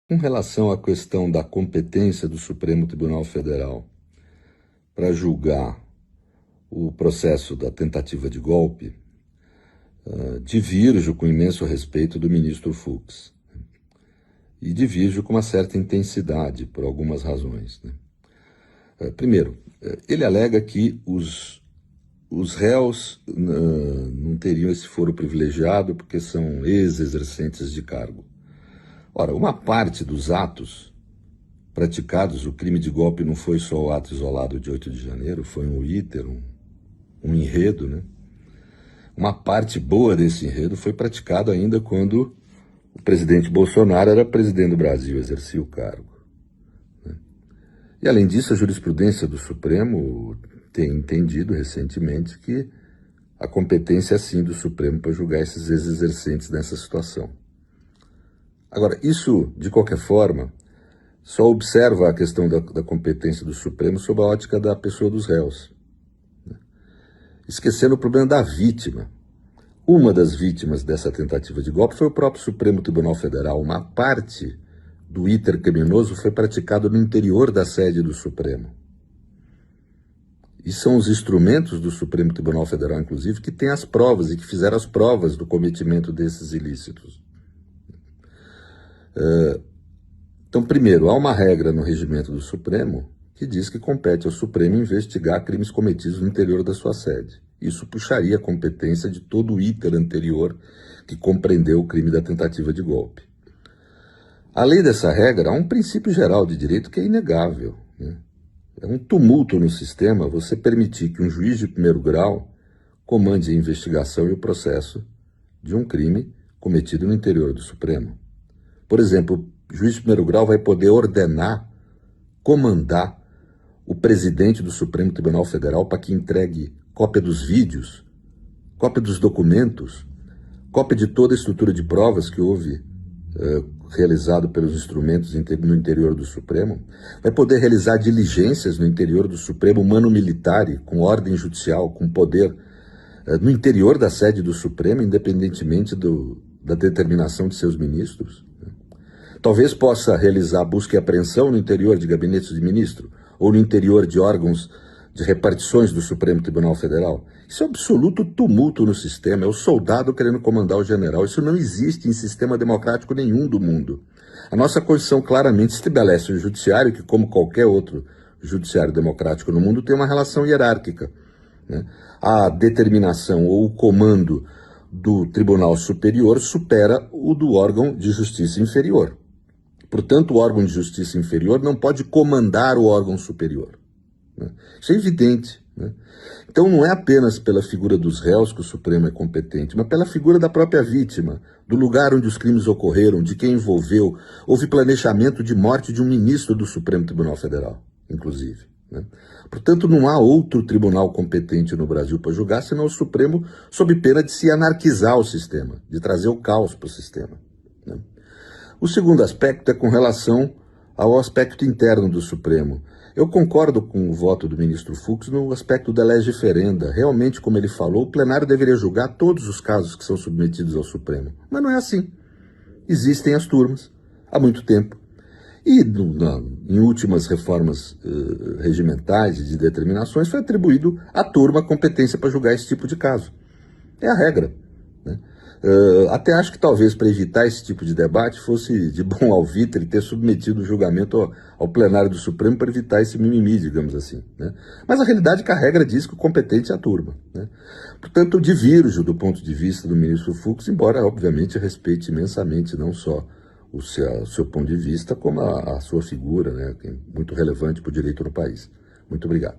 Com relação à questão da competência do Supremo Tribunal Federal para julgar o processo da tentativa de golpe, divirjo com imenso respeito do ministro Fux. E divirjo com uma certa intensidade, por algumas razões. Primeiro, ele alega que os réus não teriam esse foro privilegiado porque são ex-exercentes de cargo. Ora, uma parte dos atos praticados, o crime de golpe não foi só o ato isolado de 8 de janeiro, foi um iter, um enredo, né? Uma parte boa desse enredo foi praticado ainda quando o presidente Bolsonaro era presidente do Brasil, exercia o cargo. Né? E além disso, a jurisprudência do Supremo tem entendido recentemente que a competência é sim do Supremo para julgar esses ex-exercentes nessa situação. Agora, isso, de qualquer forma, só observa a questão da competência do Supremo sob a ótica da pessoa dos réus, né? Esquecendo o problema da vítima. Uma das vítimas dessa tentativa de golpe foi o próprio Supremo Tribunal Federal. Uma parte do iter criminoso foi praticado no interior da sede do Supremo. E são os instrumentos do Supremo Tribunal Federal, inclusive, que têm as provas e que fizeram as provas do cometimento desses ilícitos. Então, primeiro, há uma regra no regimento do Supremo que diz que compete ao Supremo investigar crimes cometidos no interior da sua sede. Isso puxaria a competência de todo o iter anterior que compreendeu o crime da tentativa de golpe. Além dessa regra, há um princípio geral de direito que é inegável, né? É um tumulto no sistema você permitir que um juiz de primeiro grau comande a investigação e o processo de um crime cometido no interior do Supremo. Por exemplo, o juiz de primeiro grau vai poder ordenar, comandar o presidente do Supremo Tribunal Federal para que entregue cópia dos vídeos, cópia dos documentos, cópia de toda a estrutura de provas que houve realizado pelos instrumentos no interior do Supremo, vai poder realizar diligências no interior do Supremo, mano militare, com ordem judicial, com poder, no interior da sede do Supremo, independentemente da determinação de seus ministros. Talvez possa realizar busca e apreensão no interior de gabinetes de ministro, ou no interior de órgãos de repartições do Supremo Tribunal Federal. Isso é um absoluto tumulto no sistema, é o soldado querendo comandar o general. Isso não existe em sistema democrático nenhum do mundo. A nossa Constituição claramente estabelece o judiciário, que como qualquer outro judiciário democrático no mundo, tem uma relação hierárquica, né? A determinação ou o comando do Tribunal Superior supera o do órgão de justiça inferior. Portanto, o órgão de justiça inferior não pode comandar o órgão superior. Isso é evidente, né? Então não é apenas pela figura dos réus que o Supremo é competente, mas pela figura da própria vítima, do lugar onde os crimes ocorreram, de quem envolveu. Houve planejamento de morte de um ministro do Supremo Tribunal Federal, inclusive, né? Portanto, não há outro tribunal competente no Brasil para julgar, senão o Supremo, sob pena de se anarquizar o sistema, de trazer o caos para o sistema, né? O segundo aspecto é com relação ao aspecto interno do Supremo. Eu concordo com o voto do ministro Fux no aspecto da lege ferenda. Realmente, como ele falou, o plenário deveria julgar todos os casos que são submetidos ao Supremo. Mas não é assim. Existem as turmas há muito tempo. E em últimas reformas regimentais e de determinações foi atribuído à turma a competência para julgar esse tipo de caso. É a regra, né? Até acho que talvez para evitar esse tipo de debate fosse de bom alvitre ter submetido o julgamento ao plenário do Supremo para evitar esse mimimi, digamos assim, né? Mas a realidade é que a regra diz que o competente é a turma, né? Portanto, eu divirjo do ponto de vista do ministro Fux, embora obviamente respeite imensamente não só o seu ponto de vista, como a sua figura, né, que é muito relevante para o direito no país. Muito obrigado.